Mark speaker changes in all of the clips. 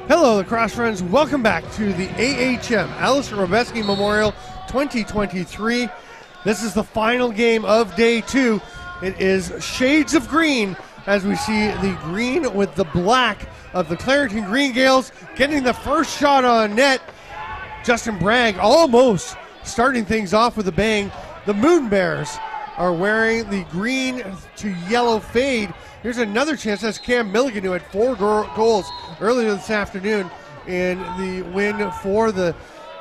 Speaker 1: Hello, lacrosse friends. Welcome back to the AHM Aleš Hřebeský Memorial 2023. This is the final game of day two. It is shades of green as we see the green with the black of the Clarington Green Gaels getting the first shot on net. Justin Bragg almost starting things off with a bang. The Moon Bears are wearing the green to yellow fade. Here's another chance. That's Cam Milligan, who had 4 goals earlier this afternoon in the win for the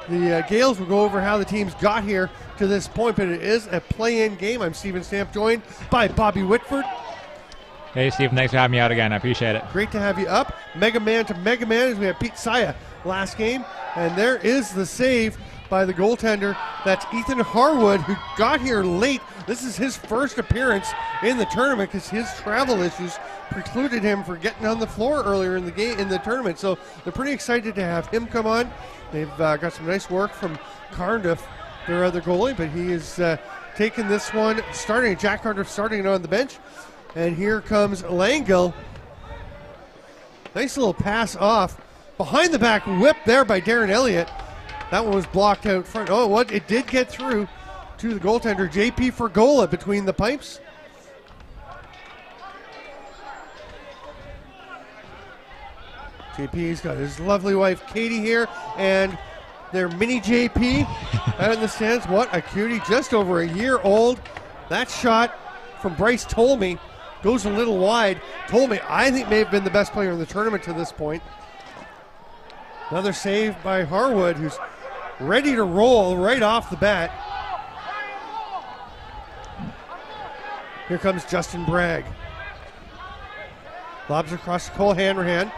Speaker 1: Gaels. We'll go over how the teams got here to this point, but it is a play-in game. I'm Stephen Stamp, joined by Bobby Whitford.
Speaker 2: Hey, Steve. Thanks for having me out again. I appreciate it.
Speaker 1: Great to have you up. Mega Man to Mega Man as we have Pete Saya last game. And there is the save by the goaltender. That's Ethan Harwood, who got here late. This is his first appearance in the tournament because his travel issues precluded him from getting on the floor earlier in the game in the tournament. So they're pretty excited to have him come on. They've got some nice work from Cardiff, their other goalie, but he is taking this one, starting Jack Cardiff starting it on the bench. And here comes Langell. Nice little pass off. Behind the back whip there by Darren Elliott. That one was blocked out front. Oh, what? It did get through to the goaltender, JP Fergola, between the pipes. JP's got his lovely wife, Katie, here, and their mini JP out in the stands. What a cutie, just over a year old. That shot from Bryce Tolmie goes a little wide. Tolmie, I think, may have been the best player in the tournament to this point. Another save by Harwood, who's ready to roll right off the bat. Here comes Justin Bragg. Lobs across Cole Hanrahan.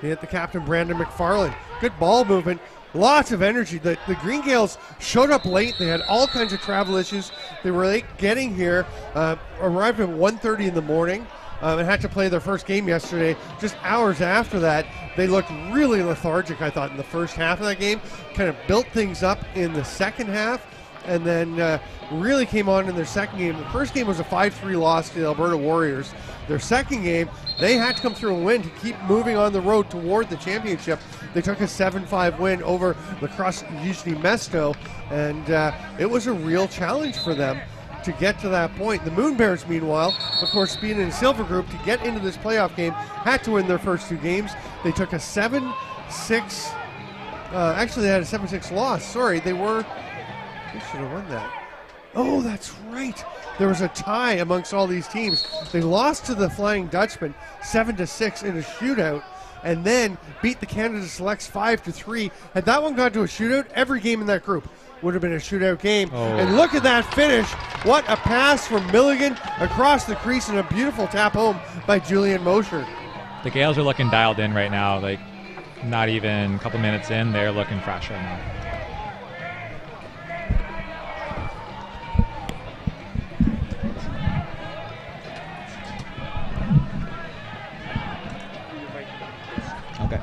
Speaker 1: He hit the captain, Brandon McFarland. Good ball movement. Lots of energy. The Green Gaels showed up late. They had all kinds of travel issues. They were late getting here. Arrived at 1:30 in the morning. and had to play their first game yesterday. Just hours after that, they looked really lethargic, I thought, in the first half of that game. Kind of built things up in the second half, and then really came on in their second game. The first game was a 5-3 loss to the Alberta Warriors. Their second game, they had to come through and win to keep moving on the road toward the championship. They took a 7-5 win over Lacrosse Yuzhny Mesto, and it was a real challenge for them to get to that point. The Moon Bears, meanwhile, of course, being in a silver group, to get into this playoff game, had to win their first 2 games. They took a 7-6, actually they had a 7-6 loss. Sorry, they should have won that. Oh, that's right. There was a tie amongst all these teams. They lost to the Flying Dutchman 7-6 in a shootout, and then beat the Canada Selects 5-3. Had that one gone to a shootout, every game in that group would have been a shootout game. Oh. And look at that finish. What a pass from Milligan across the crease, and a beautiful tap home by Julian Mosher.
Speaker 2: The Gaels are looking dialed in right now. Like, not even a couple minutes in, they're looking fresh right now. Okay.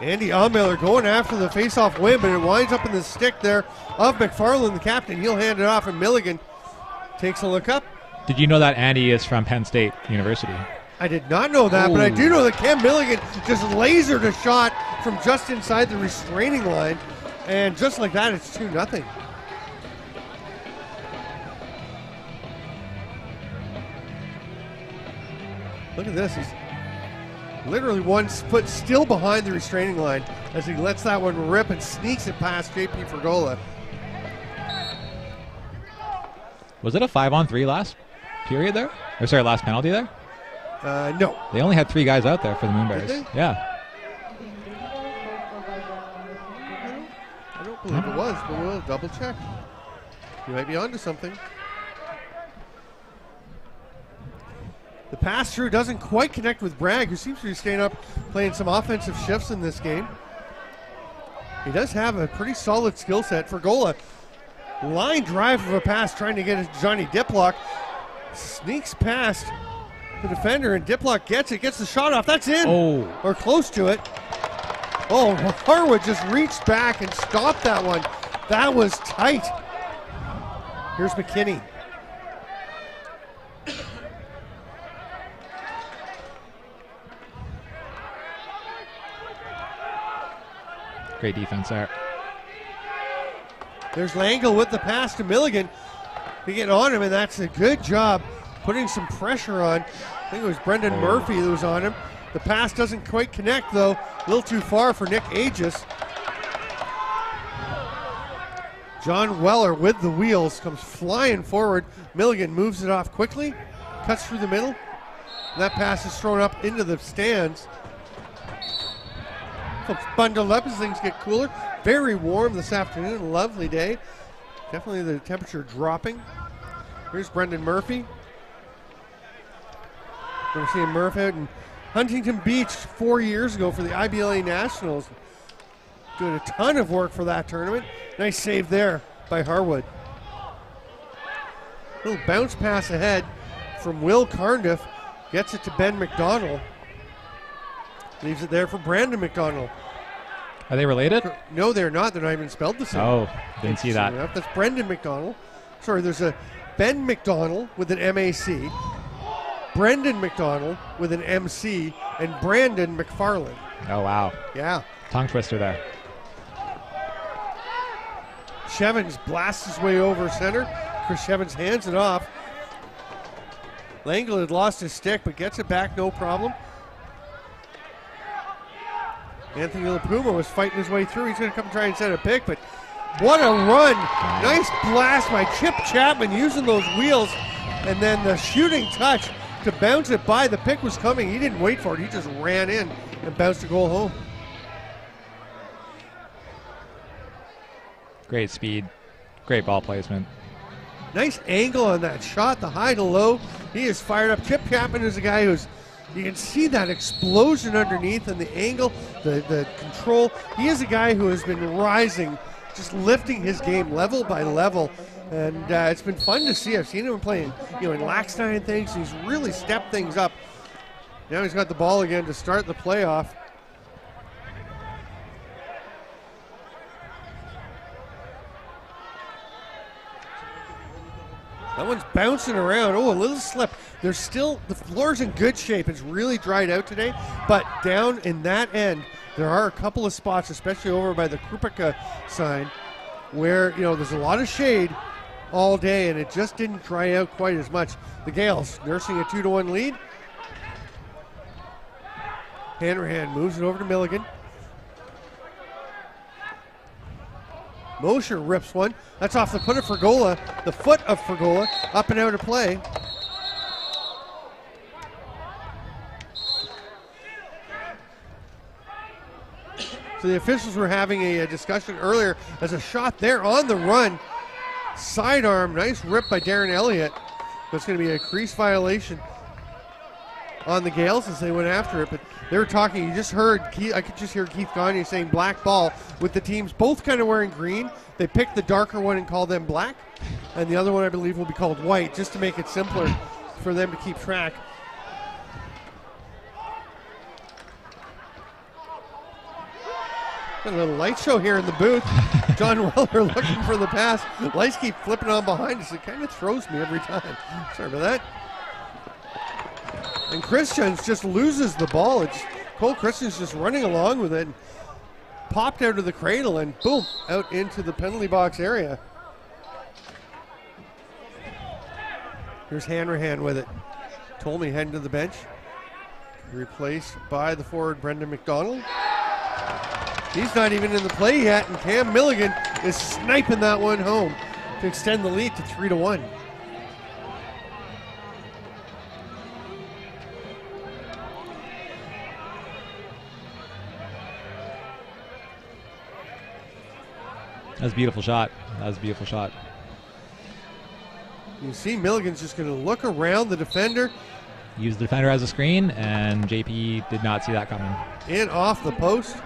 Speaker 1: Andy Ahmiller going after the face-off win, but it winds up in the stick there of McFarland, the captain. He'll hand it off, and Milligan takes a look up.
Speaker 2: Did you know that Andy is from Penn State University?
Speaker 1: I did not know that, but I do know that Cam Milligan just lasered a shot from just inside the restraining line, and just like that, it's 2-0. Look at this. He's literally 1 foot still behind the restraining line as he lets that one rip and sneaks it past JP Fergola.
Speaker 2: Was it a 5-on-3 last period there? Or sorry, last penalty there?
Speaker 1: No.
Speaker 2: They only had 3 guys out there for the Moon Bears.
Speaker 1: Did they?
Speaker 2: Yeah.
Speaker 1: I don't believe it was, but we'll double check. You might be onto something. The pass through doesn't quite connect with Bragg, who seems to be staying up playing some offensive shifts in this game. He does have a pretty solid skill set. Fergola, line drive of a pass trying to get Johnny Diplock. Sneaks past the defender, and Diplock gets the shot off. That's in, or close to it. Oh, Harwood just reached back and stopped that one. That was tight. Here's McKinney.
Speaker 2: Great defense there.
Speaker 1: There's Langle with the pass to Milligan. They get on him, and that's a good job putting some pressure on. I think it was Brendan Murphy that was on him. The pass doesn't quite connect, though. A little too far for Nick Aegis. John Weller with the wheels comes flying forward. Milligan moves it off quickly, cuts through the middle. And that pass is thrown up into the stands. Folks bundled up as things get cooler. Very warm this afternoon. Lovely day. Definitely the temperature dropping. Here's Brendan Murphy. We're seeing Murphy out in Huntington Beach 4 years ago for the IBLA Nationals. Doing a ton of work for that tournament. Nice save there by Harwood. Little bounce pass ahead from Will Carndiff. Gets it to Ben McDonald. Leaves it there for Brandon McDonald.
Speaker 2: Are they related?
Speaker 1: No, they're not. They're not even spelled the same.
Speaker 2: Oh, didn't see that.
Speaker 1: That's Brendan McDonald. Sorry, there's a Ben McDonald with an MAC, Brendan McDonald with an MC, and Brandon McFarland.
Speaker 2: Oh, wow.
Speaker 1: Yeah.
Speaker 2: Tongue twister there.
Speaker 1: Shevins blasts his way over center. Chris Shevins hands it off. Langle had lost his stick, but gets it back, no problem. Anthony LaPuma was fighting his way through. He's going to come try and set a pick, but what a run. Nice blast by Chip Chapman using those wheels, and then the shooting touch to bounce it by. The pick was coming. He didn't wait for it. He just ran in and bounced the goal home.
Speaker 2: Great speed. Great ball placement.
Speaker 1: Nice angle on that shot, the high to low. He is fired up. Chip Chapman is a guy who's, you can see that explosion underneath and the angle, the control. He is a guy who has been rising just lifting his game level by level. And it's been fun to see. I've seen him playing, in Laxton and things. He's really stepped things up. Now he's got the ball again to start the playoff. That one's bouncing around. Oh, a little slip. The floor's in good shape. It's really dried out today. But down in that end, there are a couple of spots, especially over by the Krupika sign, where, there's a lot of shade all day, and it just didn't dry out quite as much. The Gaels nursing a 2-1 lead. Hanrahan moves it over to Milligan. Mosher rips one. That's off the foot of Fergola. The foot of Fergola up and out of play. So the officials were having a discussion earlier as a shot there on the run. Sidearm, nice rip by Darren Elliott. But it's going to be a crease violation on the Gaels as they went after it. But they were talking, I could just hear Keith Gagne saying black ball with the teams both kind of wearing green. They picked the darker one and called them black. And the other one I believe will be called white just to make it simpler for them to keep track. Got a little light show here in the booth. John Weller looking for the pass. Lights keep flipping on behind us. It kind of throws me every time. Sorry about that. And Christians just loses the ball. Cole Christians just running along with it. And popped out of the cradle and boom, out into the penalty box area. Here's Hanrahan with it. Tolmie heading to the bench. Replaced by the forward Brendan McDonald. He's not even in the play yet, and Cam Milligan is sniping that one home to extend the lead to 3-1.
Speaker 2: That was a beautiful shot.
Speaker 1: You see Milligan's just going to look around the defender.
Speaker 2: Used the defender as a screen, and JP did not see that coming.
Speaker 1: In off the post.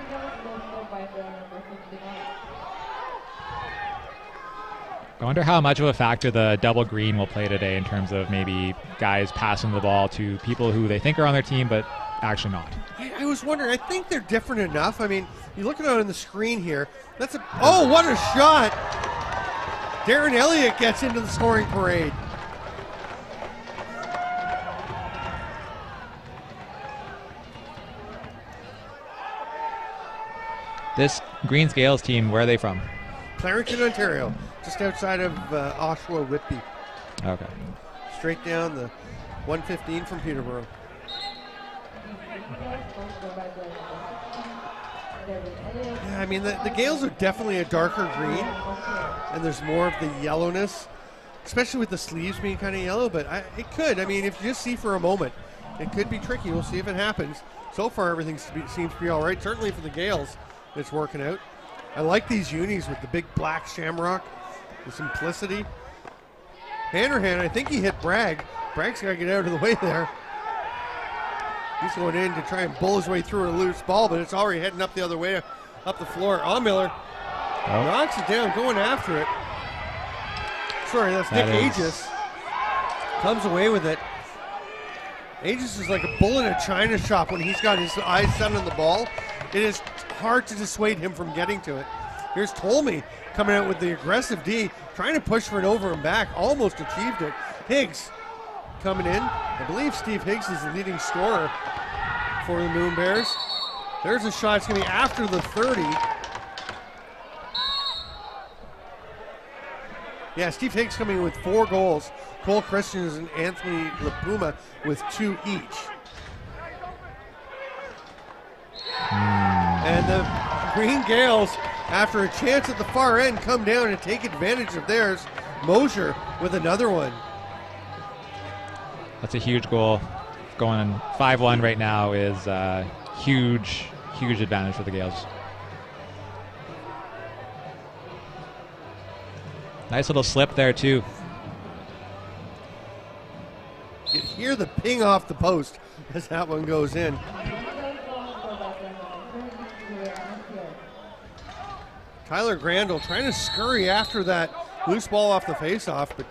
Speaker 2: I wonder how much of a factor the double green will play today in terms of maybe guys passing the ball to people who they think are on their team, but actually not.
Speaker 1: I was wondering, I think they're different enough. I mean, you look at it on the screen here. Oh, what a shot! Darren Elliott gets into the scoring parade.
Speaker 2: This Greens Gaels team, where are they from?
Speaker 1: Clarington, Ontario, just outside of Oshawa, Whitby.
Speaker 2: Okay.
Speaker 1: Straight down the 115 from Peterborough. Yeah, I mean, the Gaels are definitely a darker green, and there's more of the yellowness, especially with the sleeves being kind of yellow, but it could. I mean, if you just see for a moment, it could be tricky. We'll see if it happens. So far, everything seems to be all right. Certainly for the Gaels, it's working out. I like these unis with the big black shamrock, the simplicity. Hanrahan, I think he hit Bragg. Bragg's got to get out of the way there. He's going in to try and bull his way through a loose ball, but it's already heading up the other way, up the floor. Miller knocks it down, going after it. Sorry, that's Nick Aegis. Comes away with it. Aegis is like a bull in a china shop when he's got his eyes set on the ball. It is hard to dissuade him from getting to it. Here's Tolmie coming out with the aggressive D, trying to push for it over and back. Almost achieved it. Higgs coming in. I believe Steve Higgs is the leading scorer for the Moon Bears. There's a shot. It's going to be after the 30. Yeah, Steve Higgs coming in with 4 goals. Cole Christians and Anthony LaPuma with 2 each. And the Green Gaels, after a chance at the far end, come down and take advantage of theirs. Mosher with another one.
Speaker 2: That's a huge goal. Going 5-1 right now is a huge advantage for the Gaels. Nice little slip there, too.
Speaker 1: You can hear the ping off the post as that one goes in. Tyler Grandel trying to scurry after that loose ball off the faceoff, but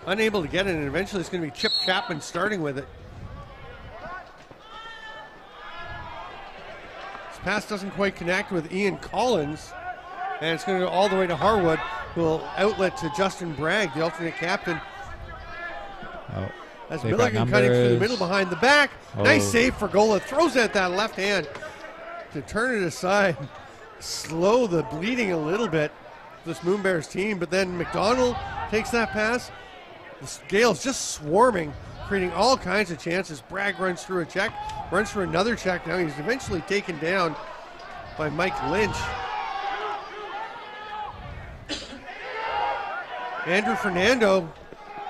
Speaker 1: unable to get it, and eventually it's going to be Chip Chapman starting with it. This pass doesn't quite connect with Ian Collins, and it's going to go all the way to Harwood, who will outlet to Justin Bragg, the alternate captain.
Speaker 2: Oh,
Speaker 1: As Milligan cutting through the middle behind the back.
Speaker 2: Oh.
Speaker 1: Nice save for Gola. Throws at that left hand to turn it aside. Slow the bleeding a little bit, this Moon Bears team, but then McDonald takes that pass. The Gaels just swarming, creating all kinds of chances. Bragg runs through a check, runs for another check. Now he's eventually taken down by Mike Lynch. Andrew Fernando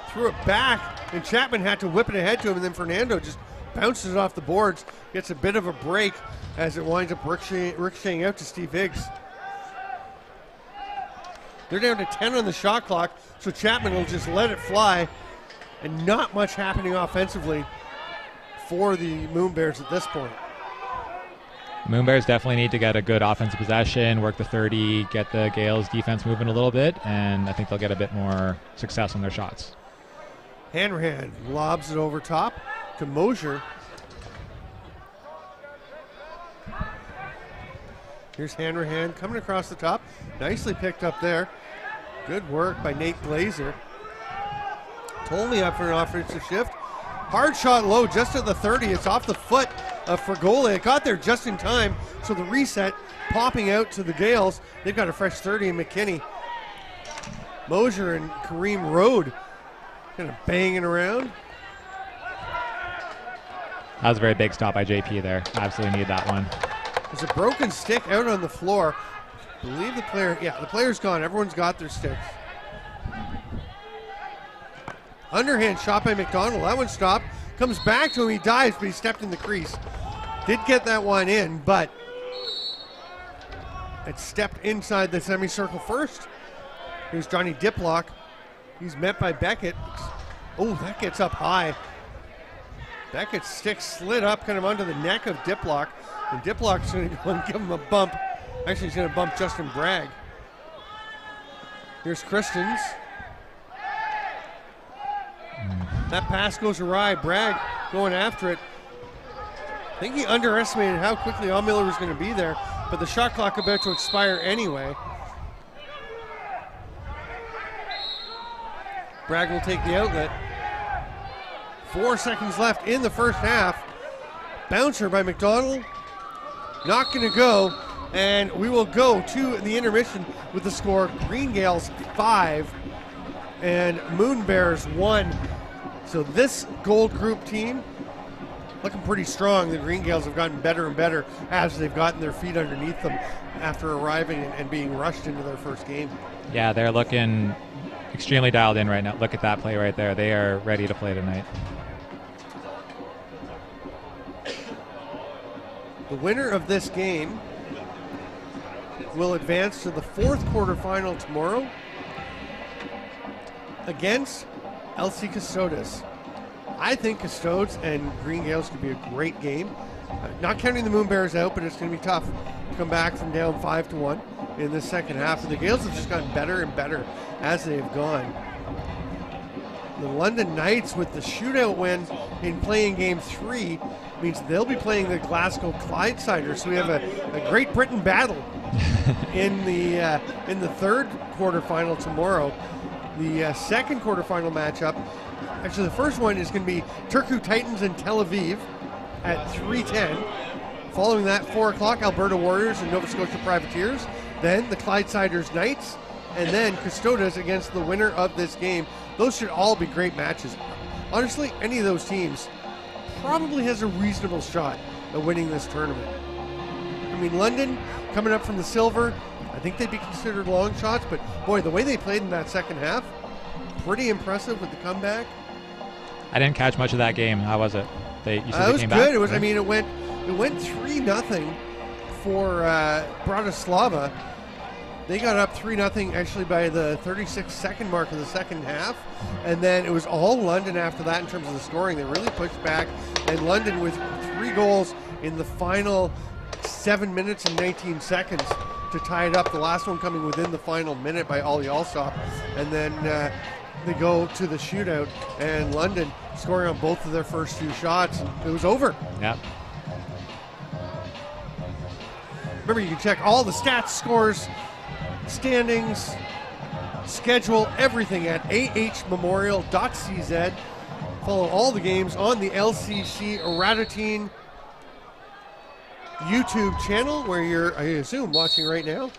Speaker 1: threw it back, and Chapman had to whip it ahead to him, and then Fernando just bounces it off the boards, gets a bit of a break as it winds up ricocheting out to Steve Higgs. They're down to 10 on the shot clock, so Chapman will just let it fly, and not much happening offensively for the Moon Bears at this point.
Speaker 2: Moon Bears definitely need to get a good offensive possession, work the 30, get the Gaels defense moving a little bit, and I think they'll get a bit more success on their shots.
Speaker 1: Hanrahan lobs it over top to Mosier. Here's Hanrahan coming across the top. Nicely picked up there. Good work by Nate Glazer. Tolney up for an offensive shift. Hard shot low just at the 30. It's off the foot of Fergola. It got there just in time, so the reset popping out to the Gaels. They've got a fresh 30 in McKinney. Mosier and Kareem Road kind of banging around.
Speaker 2: That was a very big stop by JP there. Absolutely need that one.
Speaker 1: There's a broken stick out on the floor. I believe the player, the player's gone. Everyone's got their sticks. Underhand shot by McDonald. That one stopped. Comes back to him. He dives, but he stepped in the crease. Did get that one in, but it stepped inside the semicircle first. Here's Johnny Diplock. He's met by Beckett. Oh, that gets up high. Beckett's stick slid up kind of under the neck of Diplock, and Diplock's going to go and give him a bump. Actually, he's going to bump Justin Bragg. Here's Christians. That pass goes awry. Bragg going after it. I think he underestimated how quickly Allmiller was going to be there, but the shot clock about to expire anyway. Bragg will take the outlet. 4 seconds left in the first half. Bouncer by McDonald. Not going to go. And we will go to the intermission with the score Green Gaels 5 and Moon Bears 1. So this gold group team looking pretty strong. The Green Gaels have gotten better and better as they've gotten their feet underneath them after arriving and being rushed into their first game.
Speaker 2: Yeah, they're looking extremely dialed in right now. Look at that play right there. They are ready to play tonight.
Speaker 1: The winner of this game will advance to the fourth quarterfinal tomorrow against LC Custodes. I think Custodes and Green Gaels could be a great game. Not counting the Moon Bears out, but it's going to be tough to come back from down 5-1 in the second half. And the Gaels have just gotten better and better as they've gone. The London Knights, with the shootout win in playing game 3, means they'll be playing the Glasgow Clydesiders. So we have a Great Britain battle in the third quarterfinal tomorrow. The second quarterfinal matchup, actually the first one is going to be Turku Titans and Tel Aviv at 3:10. Following that, 4 o'clock, Alberta Warriors and Nova Scotia Privateers. Then the Clydesiders Knights, and then Custodes against the winner of this game. Those should all be great matches. Honestly, any of those teams probably has a reasonable shot at winning this tournament. I mean, London coming up from the silver, I think they'd be considered long shots, but boy, the way they played in that second half, pretty impressive with the comeback.
Speaker 2: I didn't catch much of that game. How was it? You said
Speaker 1: it was
Speaker 2: came
Speaker 1: good.
Speaker 2: Back?
Speaker 1: It was. I mean, it went 3-0 for Bratislava. They got up 3-0 actually by the 36-second mark of the second half, and then it was all London after that in terms of the scoring. They really pushed back, and London with 3 goals in the final 7 minutes and 19 seconds to tie it up. The last one coming within the final minute by Ollie Alsop. And then they go to the shootout, and London scoring on both of their first two shots, and it was over.
Speaker 2: Yep.
Speaker 1: Remember, you can check all the stats, scores, standings, schedule, everything at ahmemorial.cz. Follow all the games on the LCC Radotín YouTube channel, where you're, I assume, watching right now.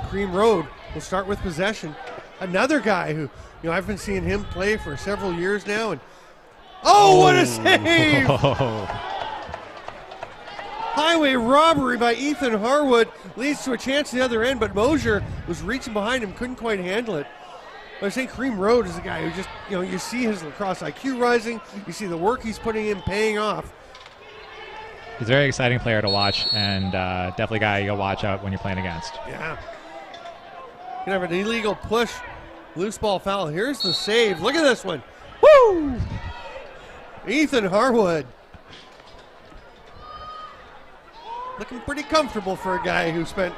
Speaker 1: Cream Road will start with possession. Another guy who, I've been seeing him play for several years now. And what a save! Highway robbery by Ethan Harwood leads to a chance at the other end, but Mosier was reaching behind him, couldn't quite handle it. But I think Cream Road is a guy who just, you see his lacrosse IQ rising, you see the work he's putting in paying off.
Speaker 2: He's a very exciting player to watch, and definitely a guy you'll watch out when you're playing against.
Speaker 1: Yeah. Gonna have an illegal push, loose ball foul. Here's the save. Look at this one. Woo! Ethan Harwood. Looking pretty comfortable for a guy who spent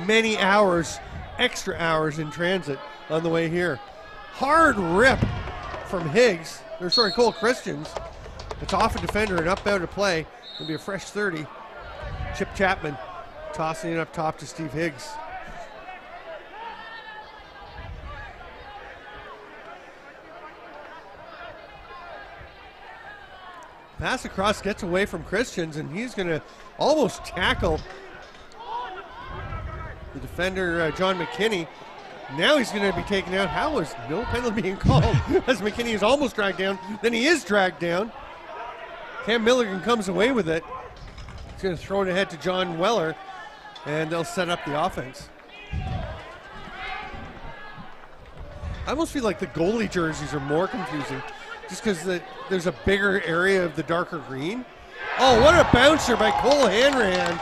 Speaker 1: many hours, extra hours in transit on the way here. Hard rip from Cole Christians. It's off a defender and up out of play. It'll be a fresh 30. Chip Chapman tossing it up top to Steve Higgs. Pass across, gets away from Christians, and he's going to almost tackle the defender, John McKinney. Now he's going to be taken out. How was no penalty being called as McKinney is almost dragged down? Then he is dragged down. Cam Milligan comes away with it. He's going to throw it ahead to John Weller, and they'll set up the offense. I almost feel like the goalie jerseys are more confusing, just because there's a bigger area of the darker green. Oh, what a bouncer by Cole Hanrahan.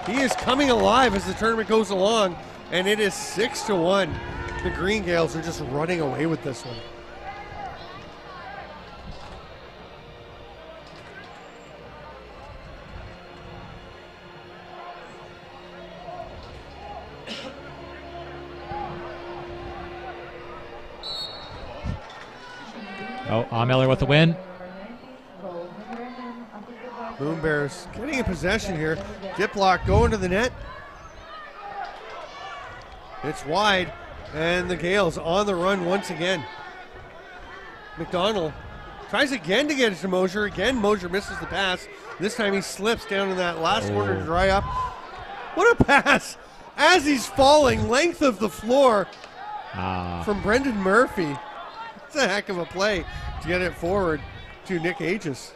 Speaker 1: He is coming alive as the tournament goes along, and it is 6-1. The Green Gaels are just running away with this one.
Speaker 2: Miller with the win.
Speaker 1: Moon Bears getting in possession here. Diplock going to the net. It's wide, and the Gaels on the run once again. McDonald tries again to get it to Mosier. Again, Mosier misses the pass. This time he slips down in that last corner to dry up. What a pass! As he's falling, length of the floor from Brendan Murphy. It's a heck of a play to get it forward to Nick Aegis.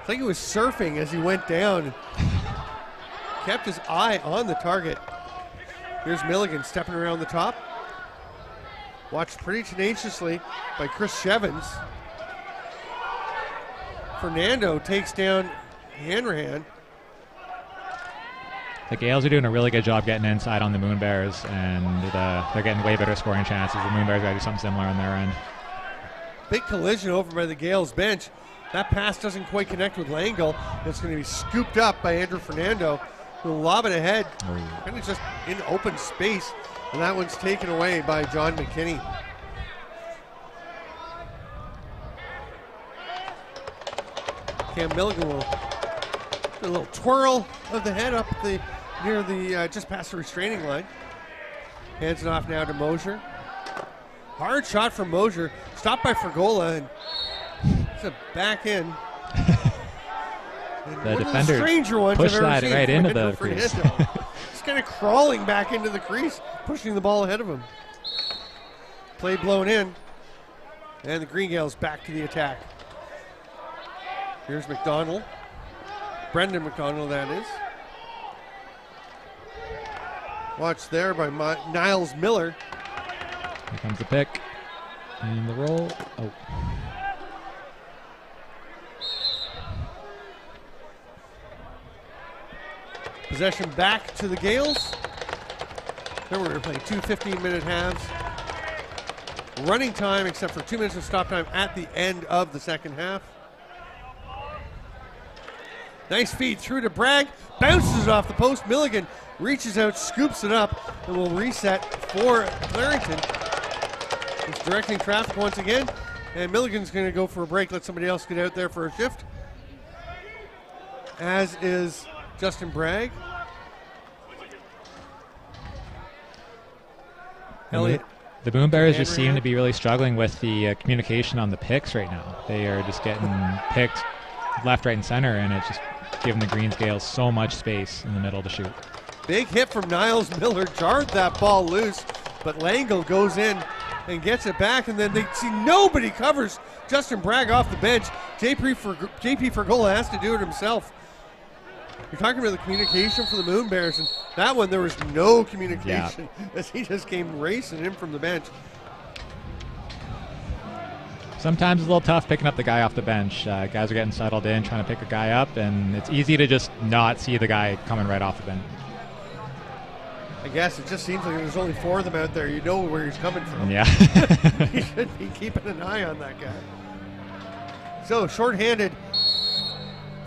Speaker 1: I think he was surfing as he went down. Kept his eye on the target. Here's Milligan stepping around the top. Watched pretty tenaciously by Chris Shevins. Fernando takes down Hanrahan.
Speaker 2: The Gaels are doing a really good job getting inside on the Moon Bears, and they're getting way better scoring chances. The Moon Bears got to do something similar on their end.
Speaker 1: Big collision over by the Gaels bench. That pass doesn't quite connect with Langle. It's going to be scooped up by Andrew Fernando, who will lob it ahead, kind of just in open space, and that one's taken away by John McKinney. Cam Milligan will do a little twirl of the head up near the just past the restraining line. Hands it off now to Mosier. Hard shot from Mosier, stopped by Fergola, and it's a back end.
Speaker 2: The defender
Speaker 1: pushed
Speaker 2: that right into the crease.
Speaker 1: He's kind of crawling back into the crease, pushing the ball ahead of him. Play blown in, and the Green Gaels back to the attack. Here's McDonald. Brendan McDonald, that is. Watch there by Niles Miller.
Speaker 2: Here comes the pick. And the roll. Oh.
Speaker 1: Possession back to the Gaels. Then we're going to play two 15-minute halves. Running time, except for 2 minutes of stop time at the end of the second half. Nice feed through to Bragg. Bounces it off the post. Milligan reaches out, scoops it up, and will reset for Clarington. It's directing traffic once again. And Milligan's going to go for a break. Let somebody else get out there for a shift. As is Justin Bragg. Elliot.
Speaker 2: The Moon Bears just seem to be really struggling with the communication on the picks right now. They are just getting picked left, right, and center, and it's just giving the Greens Gaels so much space in the middle to shoot. Big hit from Niles Miller, jarred that ball loose, but Langle goes in and gets it back, and then they see nobody covers Justin Bragg off the bench. JP Fergola has to do it himself. You're talking about the communication for the Moon Bears, and that one there was no communication as he just came racing in from the bench. Sometimes it's a little tough picking up the guy off the bench. Guys are getting settled in, trying to pick a guy up, and it's easy to just not see the guy coming right off the bench. I guess it just seems like there's only 4 of them out there. You know where he's coming from. Yeah. You should be keeping an eye on that guy. So, shorthanded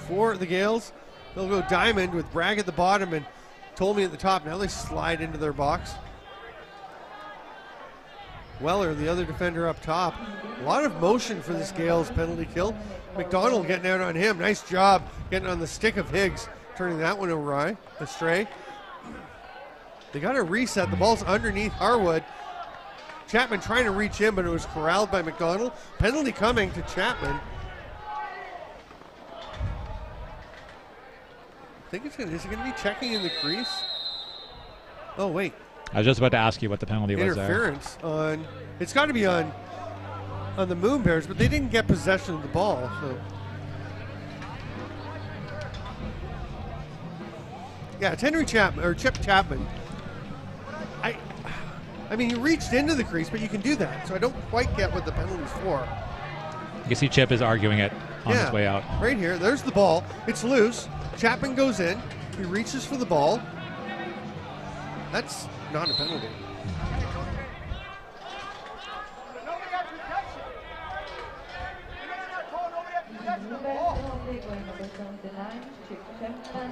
Speaker 2: for the Gaels. They'll go diamond with Bragg at the bottom and Tolmie at the top. Now they slide into their box. Weller, the other defender up top. A lot of motion for this Gaels penalty kill. McDonald getting out on him. Nice job getting on the stick of Higgs, turning that one astray. They got to reset. The ball's underneath Harwood. Chapman trying to reach in, but it was corralled by McDonald. Penalty coming to Chapman. I think is he going to be checking in the crease? Oh, wait. I was just about to ask you what the penalty was there. Interference on, it's got to be on the Moon Bears, but they didn't get possession of the ball. So. Yeah, it's Henry Chapman, or Chip Chapman. I mean, he reached into the crease, but you can do that. So I don't quite get what the penalty's for. You can see Chip is arguing it on his way out. Right here, there's the ball. It's loose. Chapman goes in. He reaches for the ball. That's not a penalty.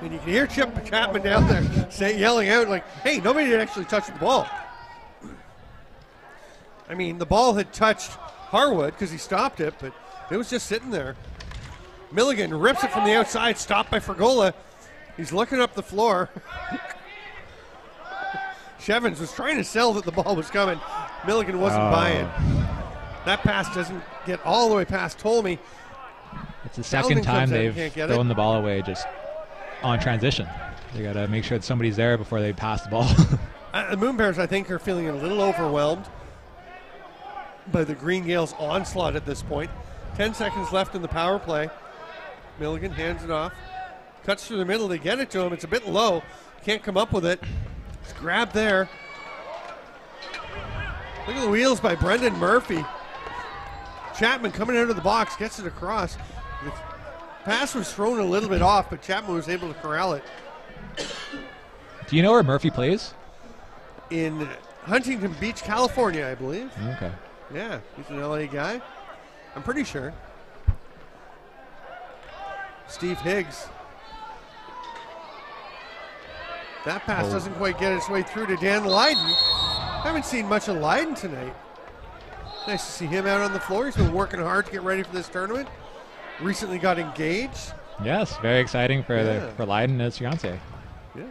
Speaker 2: And you can hear Chip Chapman down there yelling out like, hey, nobody did actually touch the ball. I mean, the ball had touched Harwood because he stopped it, but it was just sitting there. Milligan rips it from the outside, stopped by Fergola. He's looking up the floor. Shevins was trying to sell that the ball was coming. Milligan wasn't buying. That pass doesn't get all the way past Tolmie. It's the second time they've thrown the ball away just on transition. They got to make sure that somebody's there before they pass the ball. The Moon Bears, I think, are feeling a little overwhelmed by the Green Gaels onslaught at this point. 10 seconds left in the power play. Milligan hands it off. Cuts through the middle. They get it to him. It's a bit low. Can't come up with it. It's grabbed there. Look at the wheels by Brendan Murphy. Chapman coming out of the box. Gets it across. The pass was thrown a little bit off, but Chapman was able to corral it. Do you know where Murphy plays? In Huntington Beach, California, I believe. Okay. Yeah, he's an LA guy. I'm pretty sure. Steve Higgs. That pass doesn't quite get its way through to Dan Lydon. Haven't seen much of Lydon tonight. Nice to see him out on the floor. He's been working hard to get ready for this tournament. Recently got engaged. Yes, very exciting for for Lydon and his fiance. Yeah.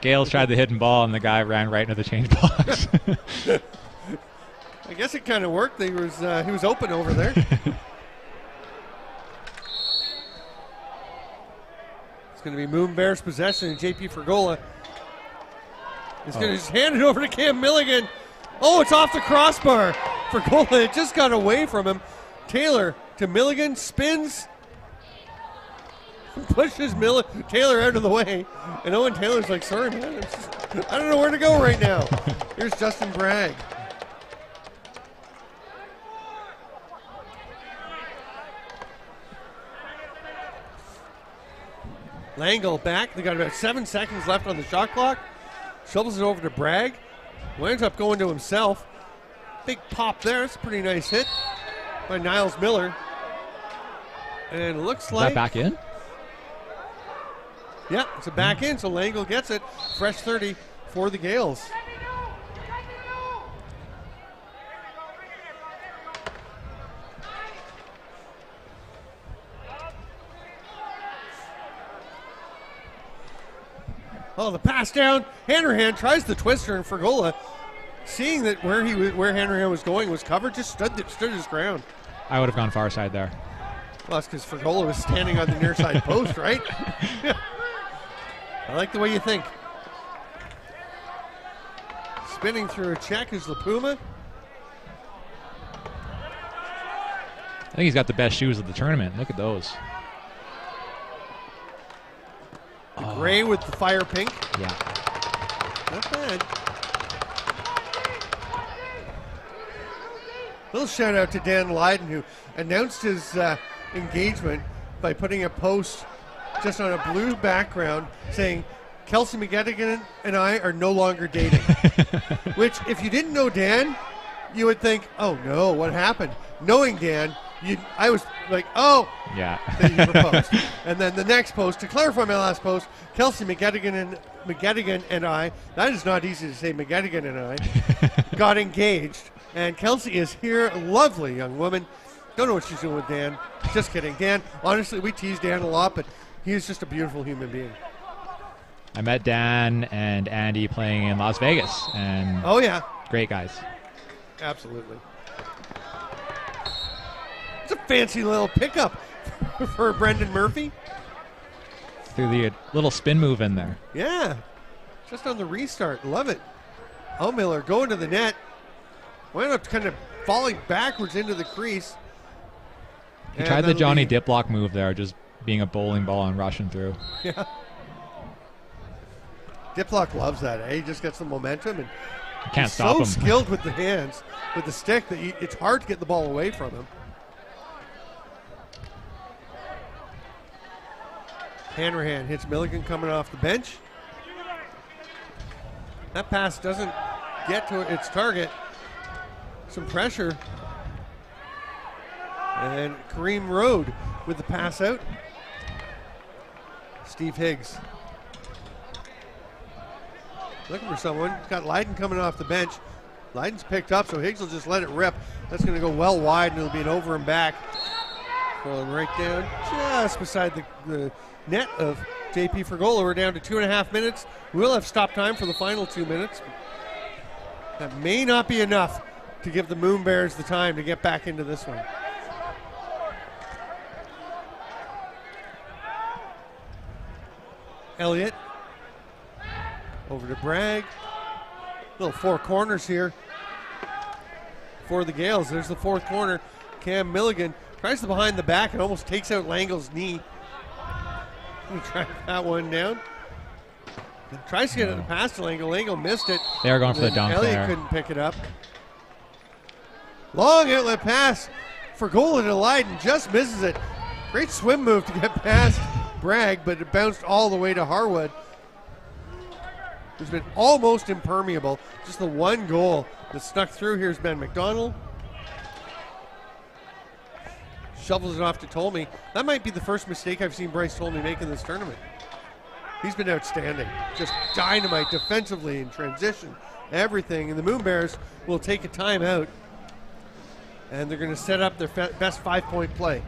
Speaker 2: Gaels tried the hidden ball, and the guy ran right into the change box. I guess it kind of worked. He was open over there. It's going to be Moon Bears possession, and JP Fergola is going to just hand it over to Cam Milligan. Oh, it's off the crossbar. Fergola, it just got away from him. Taylor to Milligan, spins, pushes Taylor out of the way, and Owen Taylor's like, sorry, man, I don't know where to go right now. Here's Justin Bragg. Langle back. They got about 7 seconds left on the shot clock. Shovels it over to Bragg. Winds up going to himself.
Speaker 1: Big pop there. It's a pretty nice hit by Niles Miller. And it looks like...
Speaker 2: Is that back in?
Speaker 1: Yeah, it's a back in, so Langle gets it. Fresh 30 for the Gaels. Oh, the pass down. Hanrahan tries the twister, and Fergola, seeing that where Hanrahan was going was covered, just stood his ground.
Speaker 2: I would have gone far side there.
Speaker 1: Well, that's because Fergola was standing on the near side post, right? I like the way you think. Spinning through a check is LaPuma.
Speaker 2: I think he's got the best shoes of the tournament. Look at those.
Speaker 1: Gray with the fire pink.
Speaker 2: Yeah.
Speaker 1: Not bad. Little shout out to Dan Lydon, who announced his engagement by putting a post just on a blue background saying, Kelsey McGettigan and I are no longer dating. Which, if you didn't know Dan, you would think, oh no, what happened? Knowing Dan, I was like, oh,
Speaker 2: yeah.
Speaker 1: That you proposed. And then the next post, to clarify my last post, Kelsey McGettigan and I, that is not easy to say, McGettigan and I, got engaged. And Kelsey is here, lovely young woman. Don't know what she's doing with Dan. Just kidding. Dan, honestly, we tease Dan a lot, but he is just a beautiful human being.
Speaker 2: I met Dan and Andy playing in Las Vegas. And
Speaker 1: oh, yeah.
Speaker 2: Great guys.
Speaker 1: Absolutely. It's a fancy little pickup for Brendan Murphy.
Speaker 2: Through the little spin move in there.
Speaker 1: Yeah. Just on the restart. Love it. Oh, Miller going to the net. Wound up kind of falling backwards into the crease.
Speaker 2: He tried the Johnny Diplock move there, just being a bowling ball and rushing through.
Speaker 1: Yeah. Diplock loves that, eh? He just gets the momentum. And
Speaker 2: you can't stop him.
Speaker 1: He's so skilled with the hands, with the stick, that it's hard to get the ball away from him. Hanrahan hits Milligan coming off the bench. That pass doesn't get to its target. Some pressure. And Kareem Road with the pass out. Steve Higgs looking for someone. He's got Lydon coming off the bench. Lydon's picked up, so Higgs will just let it rip. That's going to go well wide, and it'll be an over and back. Rolling right down just beside the net of JP Fergola. We're down to 2.5 minutes. We'll have stop time for the final 2 minutes. That may not be enough to give the Moon Bears the time to get back into this one. Elliott over to Bragg. Little four corners here for the Gaels. There's the fourth corner. Cam Milligan tries the behind the back and almost takes out Langle's knee. He tracked that one down. And tries to get it past to Langle. Langle missed it.
Speaker 2: They are going for the dunk
Speaker 1: Elliott
Speaker 2: there.
Speaker 1: Couldn't pick it up. Long outlet pass for goal to Lydon. Just misses it. Great swim move to get past Bragg, but it bounced all the way to Harwood, who's been almost impermeable. Just the one goal that snuck through. Here's Ben McDonald. Shovels it off to Tolmie. That might be the first mistake I've seen Bryce Tolmie make in this tournament. He's been outstanding. Just dynamite defensively in transition. Everything. And the Moon Bears will take a timeout. And they're going to set up their best 5-point play.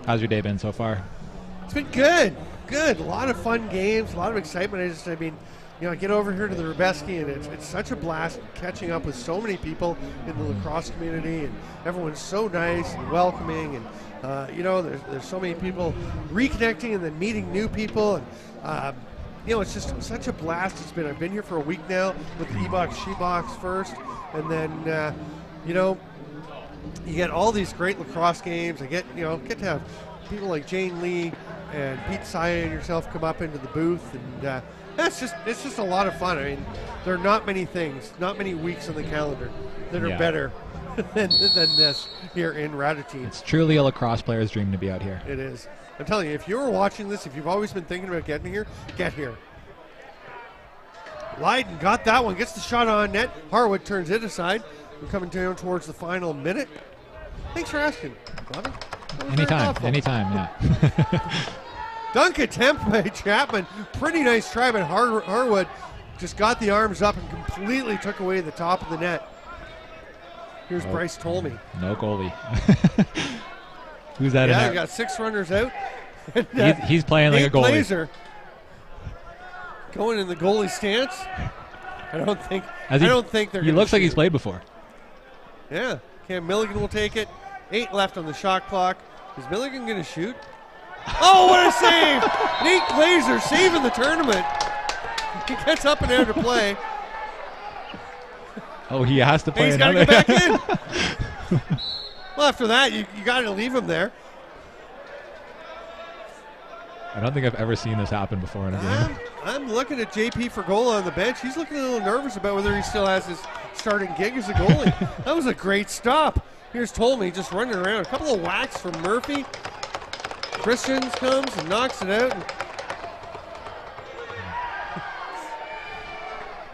Speaker 2: How's your day been so far?
Speaker 1: It's been good. Good. A lot of fun games, a lot of excitement. I get over here to the Hřebeský, and it's such a blast catching up with so many people in the lacrosse community, and everyone's so nice and welcoming, and there's so many people reconnecting and then meeting new people, and it's just such a blast. I've been here for a week now with the E-Box, She-Box first, and then you get all these great lacrosse games. I get to have people like Jane Lee and Pete Saya and yourself come up into the booth, and it's just a lot of fun. I mean, there are not many things, not many weeks on the calendar that are better than this here in Radotín.
Speaker 2: It's truly a lacrosse player's dream to be out here.
Speaker 1: It is. I'm telling you, if you were watching this, if you've always been thinking about getting here, get here. Lydon got that one, gets the shot on net. Harwood turns it aside. We're coming down towards the final minute. Thanks for asking, Bobby.
Speaker 2: Anytime, yeah.
Speaker 1: Dunk attempt by Chapman. Pretty nice try, but Harwood just got the arms up and completely took away the top of the net. Here's Bryce Tolmie.
Speaker 2: No goalie. Who's that?
Speaker 1: Yeah, got 6 runners out. And,
Speaker 2: he's playing like a goalie.
Speaker 1: Glazer going in the goalie stance. I don't think they're.
Speaker 2: He looks like he's played before.
Speaker 1: Yeah, Cam Milligan will take it. 8 left on the shot clock. Is Milligan going to shoot? Oh, what a save! Nate Glazer saving the tournament. He gets up and out of play.
Speaker 2: Oh, he has to play.
Speaker 1: He's got to go back in. Well, after that, you got to leave him there.
Speaker 2: I don't think I've ever seen this happen before in a game.
Speaker 1: I'm looking at JP Fergola on the bench. He's looking a little nervous about whether he still has his starting gig as a goalie. That was a great stop. Here's Tolmie just running around. A couple of whacks from Murphy. Christians comes and knocks it out.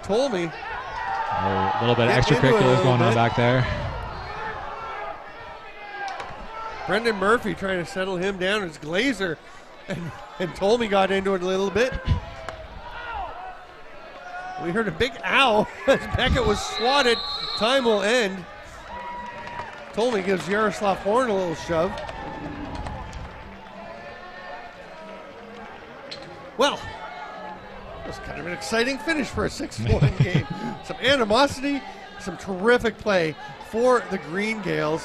Speaker 1: Tolmie.
Speaker 2: A little bit of extracurriculars going on back there.
Speaker 1: Brendan Murphy trying to settle him down as Glazer. And Tolmie got into it a little bit. We heard a big ow as Beckett was swatted. Time will end. Tolmie gives Yaroslav Horn a little shove. Well, that was kind of an exciting finish for a 6-1 game. Some animosity, some terrific play for the Green Gaels.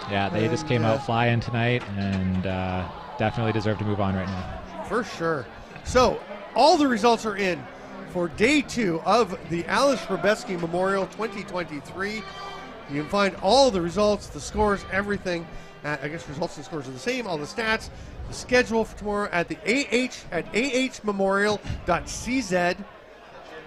Speaker 2: Yeah, they just came out flying tonight and definitely deserve to move on right now.
Speaker 1: For sure. So, all the results are in for day 2 of the Aleš Hřebeský Memorial 2023. You can find all the results, the scores, everything. I guess results and scores are the same, all the stats. The schedule for tomorrow at the at ahmemorial.cz.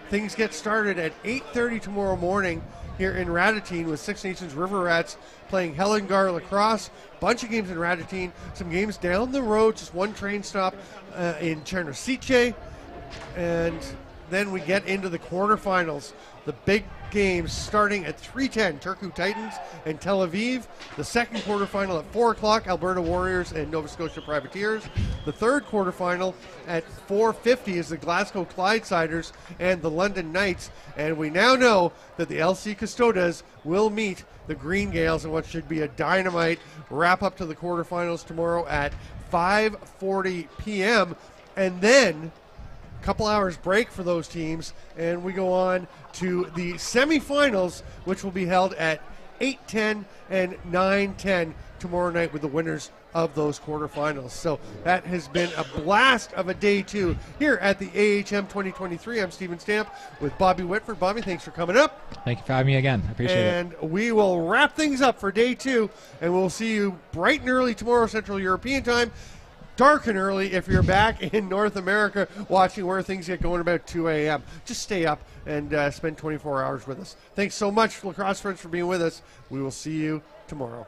Speaker 1: Things get started at 8:30 tomorrow morning here in Radotín with Six Nations River Rats playing Hellingar Lacrosse. Bunch of games in Radotín. Some games down the road, just one train stop in Czernosice. And then we get into the quarterfinals. The big games starting at 3:10, Turku Titans and Tel Aviv. The second quarterfinal at 4 o'clock, Alberta Warriors and Nova Scotia Privateers. The third quarterfinal at 4:50 is the Glasgow Clydesiders and the London Knights. And we now know that the LC Custodes will meet the Green Gaels in what should be a dynamite wrap up to the quarterfinals tomorrow at 5:40 p.m. And then couple hours break for those teams, and we go on to the semifinals, which will be held at 8:10 and 9:10 tomorrow night with the winners of those quarterfinals. So that has been a blast of a day 2 here at the AHM 2023. I'm Stephen Stamp with Bobby Whitford. Bobby, thanks for coming up.
Speaker 2: Thank you for having me again. I appreciate it.
Speaker 1: And we will wrap things up for day 2, and we'll see you bright and early tomorrow Central European time. Dark and early if you're back in North America watching where things get going about 2 a.m. Just stay up and spend 24 hours with us. Thanks so much, lacrosse friends, for being with us. We will see you tomorrow.